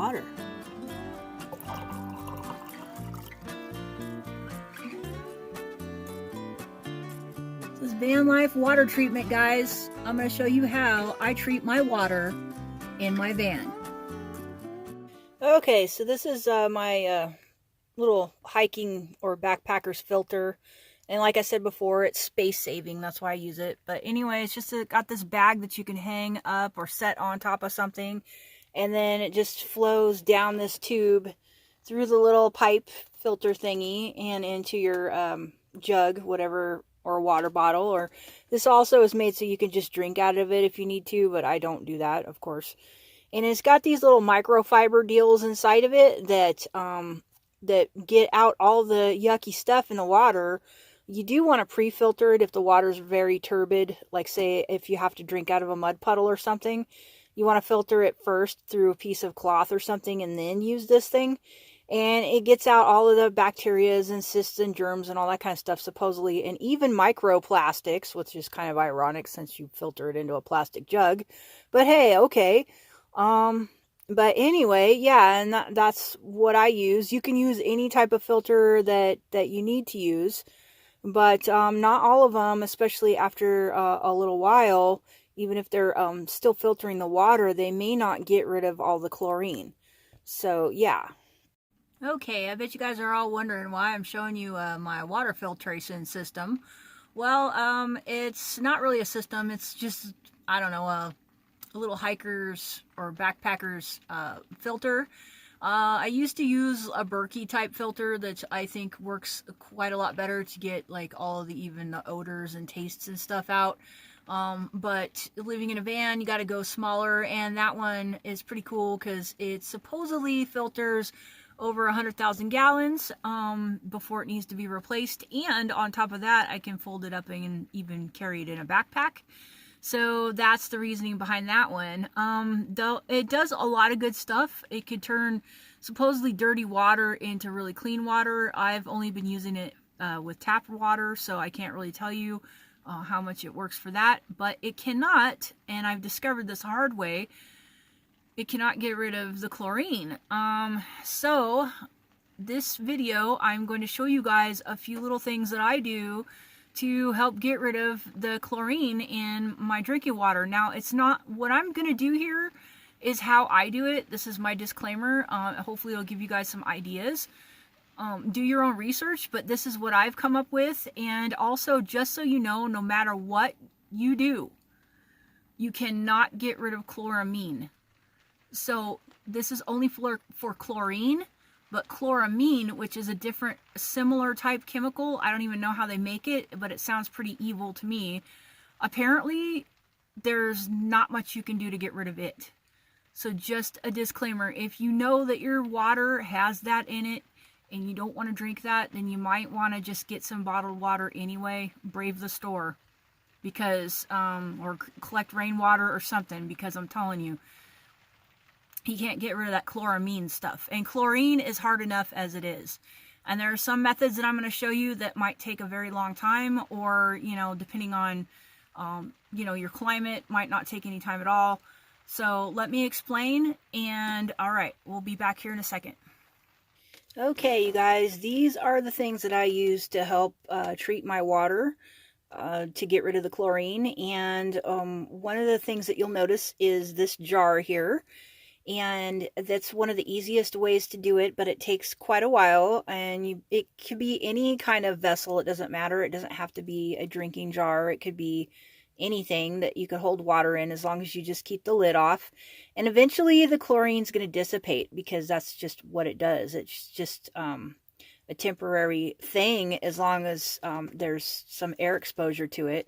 water. This is Vanlife water treatment, guys. I'm going to show you how I treat my water in my van. Okay, so this is my little hiking or backpacker's filter. And like I said before, it's space saving. That's why I use it. But anyway, it's just got this bag that you can hang up or set on top of something. And then it just flows down this tube through the little pipe filter thingy and into your jug, whatever, or water bottle. Or this also is made so you can just drink out of it if you need to, but I don't do that, of course. And it's got these little microfiber deals inside of it that that get out all the yucky stuff in the water. You do want to pre-filter it if the water's very turbid, like say if you have to drink out of a mud puddle or something. You want to filter it first through a piece of cloth or something and then use this thing. And it gets out all of the bacterias and cysts and germs and all that kind of stuff, supposedly. And even microplastics, which is kind of ironic since you filter it into a plastic jug. But hey, okay. But anyway, yeah, and that's what I use. You can use any type of filter that you need to use. But not all of them, especially after a little while, even if they're still filtering the water, they may not get rid of all the chlorine. So, yeah. Okay, I bet you guys are all wondering why I'm showing you my water filtration system. Well, it's not really a system. It's just, I don't know, a little hiker's or backpacker's filter. I used to use a Berkey type filter that I think works quite a lot better to get like all of the odors and tastes and stuff out. But living in a van, you got to go smaller, and that one is pretty cool because it supposedly filters over 100,000 gallons before it needs to be replaced. And on top of that, I can fold it up and even carry it in a backpack. So that's the reasoning behind that one. Though it does a lot of good stuff. It could turn supposedly dirty water into really clean water. I've only been using it with tap water, so I can't really tell you how much it works for that. But it cannot, and I've discovered this hard way, it cannot get rid of the chlorine. So this video, I'm going to show you guys a few little things that I do to help get rid of the chlorine in my drinking water. Now, it's not what I'm going to do here is how I do it. This is my disclaimer. Hopefully it'll give you guys some ideas. Do your own research, but this is what I've come up with. And also, just so you know, no matter what you do, you cannot get rid of chloramine. So this is only for chlorine. But chloramine, which is a different, similar type chemical, I don't even know how they make it, but it sounds pretty evil to me. Apparently, there's not much you can do to get rid of it. So just a disclaimer, if you know that your water has that in it and you don't want to drink that, then you might want to just get some bottled water anyway. Brave the store. Because, or collect rainwater or something, because I'm telling you, you can't get rid of that chloramine stuff. And chlorine is hard enough as it is. And there are some methods that I'm going to show you that might take a very long time, or, you know, depending on, you know, your climate, might not take any time at all. So let me explain, and all right, we'll be back here in a second. Okay, you guys, these are the things that I use to help treat my water to get rid of the chlorine. And one of the things that you'll notice is this jar here. And that's one of the easiest ways to do it, but it takes quite a while. And it could be any kind of vessel. It doesn't matter. It doesn't have to be a drinking jar. It could be anything that you could hold water in, as long as you just keep the lid off. And eventually the chlorine's going to dissipate, because that's just what it does. It's just a temporary thing, as long as there's some air exposure to it,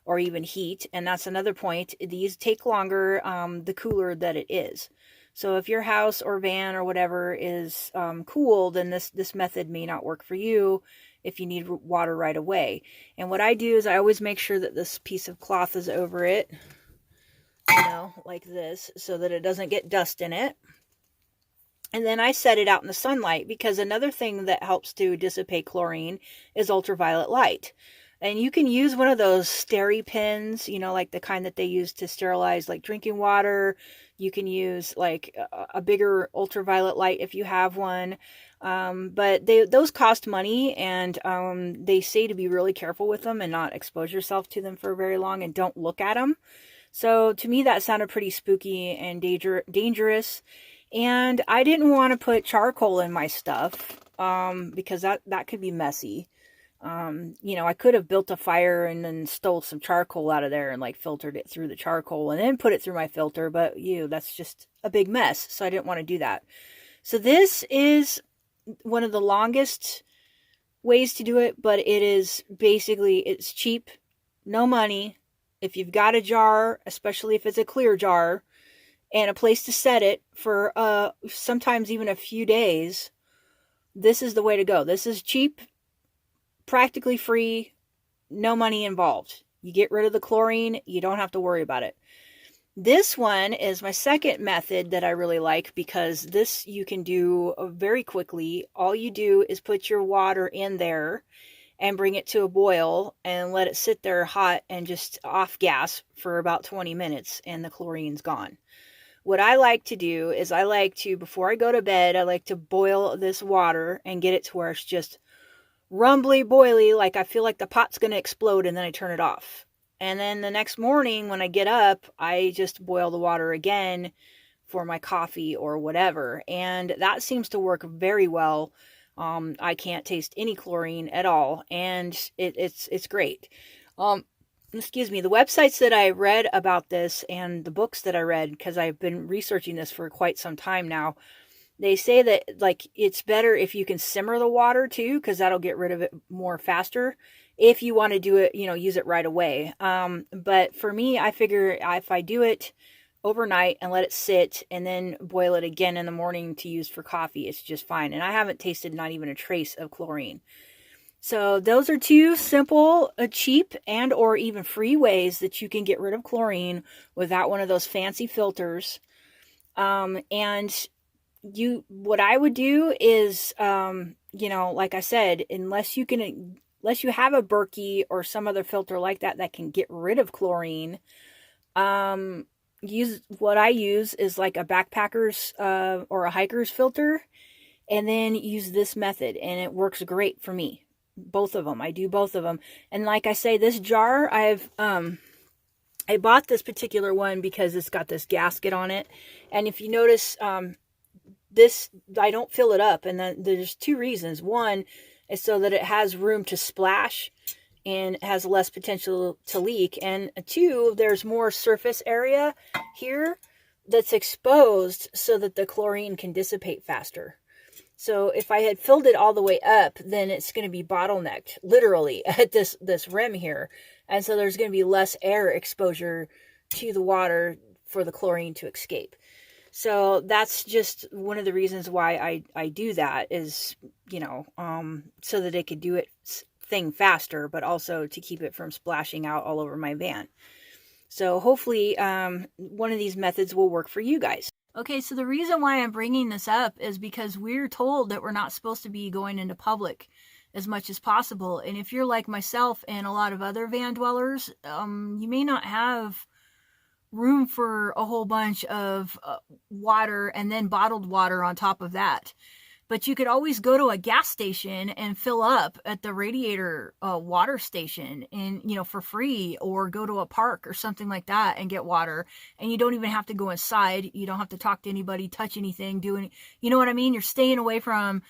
or even heat. And that's another point. These take longer the cooler that it is. So if your house or van or whatever is cool, then this method may not work for you if you need water right away. And what I do is I always make sure that this piece of cloth is over it, you know, like this, so that it doesn't get dust in it. And then I set it out in the sunlight, because another thing that helps to dissipate chlorine is ultraviolet light. And you can use one of those steri pins, you know, like the kind that they use to sterilize like drinking water. You can use like a bigger ultraviolet light if you have one. But those cost money, and they say to be really careful with them and not expose yourself to them for very long, and don't look at them. So to me, that sounded pretty spooky and dangerous. And I didn't want to put charcoal in my stuff because that could be messy. You know, I could have built a fire and then stole some charcoal out of there and like filtered it through the charcoal and then put it through my filter. But that's just a big mess. So I didn't want to do that. So this is one of the longest ways to do it, but it is basically, it's cheap, no money. If you've got a jar, especially if it's a clear jar, and a place to set it for sometimes even a few days, this is the way to go. This is cheap, practically free, no money involved. You get rid of the chlorine, you don't have to worry about it. This one is my second method that I really like, because this you can do very quickly. All you do is put your water in there and bring it to a boil and let it sit there hot and just off gas for about 20 minutes, and the chlorine's gone. What I like to do is before I go to bed, I like to boil this water and get it to where it's just rumbly boily, like I feel like the pot's going to explode, and then I turn it off. And then the next morning when I get up, I just boil the water again for my coffee or whatever. And that seems to work very well. I can't taste any chlorine at all, and it's great. Excuse me, the websites that I read about this and the books that I read, because I've been researching this for quite some time now, they say that like it's better if you can simmer the water too, because that'll get rid of it more faster. If you want to do it, use it right away. But for me, I figure if I do it overnight and let it sit and then boil it again in the morning to use for coffee, it's just fine. And I haven't tasted not even a trace of chlorine. So those are two simple, cheap, and or even free ways that you can get rid of chlorine without one of those fancy filters. And what I would do is, like I said, unless you have a Berkey or some other filter like that can get rid of chlorine, what I use is like a backpacker's or a hiker's filter, and then use this method, and it works great for me. Both of them. I do both of them. And like I say, this jar, I bought this particular one because it's got this gasket on it. And if you notice, this, I don't fill it up. And then there's two reasons. One is so that it has room to splash and has less potential to leak. And two, there's more surface area here that's exposed so that the chlorine can dissipate faster. So if I had filled it all the way up, then it's going to be bottlenecked, literally, at this rim here. And so there's going to be less air exposure to the water for the chlorine to escape. So that's just one of the reasons why I do that is, so that it could do its thing faster, but also to keep it from splashing out all over my van. So hopefully one of these methods will work for you guys. Okay, so the reason why I'm bringing this up is because we're told that we're not supposed to be going into public as much as possible. And if you're like myself and a lot of other van dwellers, you may not have room for a whole bunch of water and then bottled water on top of that. But you could always go to a gas station and fill up at the Radiator water station and, for free, or go to a park or something like that and get water. And you don't even have to go inside. You don't have to talk to anybody, touch anything, do any, you know what I mean? You're staying away from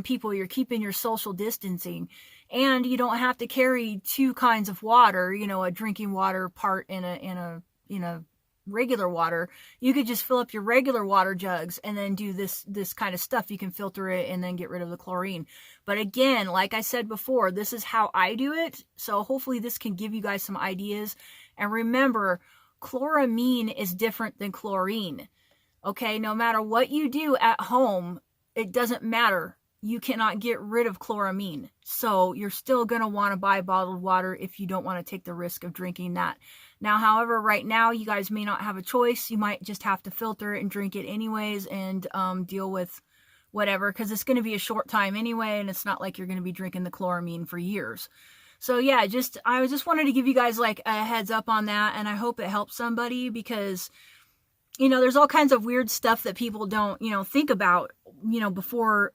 people. You're keeping your social distancing. And you don't have to carry two kinds of water, a drinking water part in a regular water. You could just fill up your regular water jugs and then do this kind of stuff. You can filter it and then get rid of the chlorine. But again, like I said before, this is how I do it. So hopefully this can give you guys some ideas. And remember, chloramine is different than chlorine. Okay, no matter what you do at home, it doesn't matter. You cannot get rid of chloramine. So you're still going to want to buy bottled water if you don't want to take the risk of drinking that. Now, however, right now, you guys may not have a choice. You might just have to filter it and drink it anyways and deal with whatever, because it's going to be a short time anyway, and it's not like you're going to be drinking the chloramine for years. So yeah, I just wanted to give you guys like a heads up on that, and I hope it helps somebody, because there's all kinds of weird stuff that people don't, think about, before,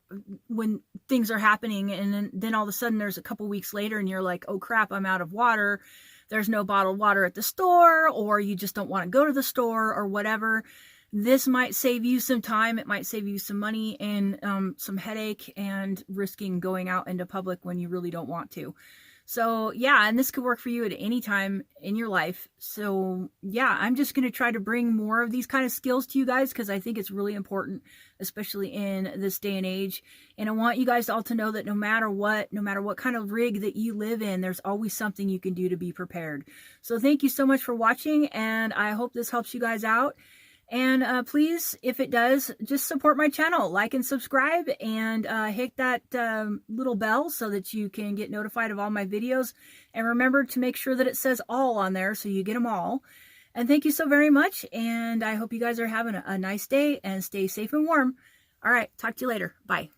when things are happening. And then all of a sudden there's a couple weeks later and you're like, oh crap, I'm out of water. There's no bottled water at the store, or you just don't want to go to the store or whatever. This might save you some time. It might save you some money and some headache and risking going out into public when you really don't want to. So yeah, and this could work for you at any time in your life. So yeah, I'm just going to try to bring more of these kind of skills to you guys, because I think it's really important, especially in this day and age. And I want you guys all to know that no matter what kind of rig that you live in, there's always something you can do to be prepared. So thank you so much for watching, and I hope this helps you guys out. And please, if it does, just support my channel, like and subscribe, and hit that little bell so that you can get notified of all my videos. And remember to make sure that it says all on there so you get them all. And thank you so very much, and I hope you guys are having a nice day, and stay safe and warm. All right, talk to you later. Bye.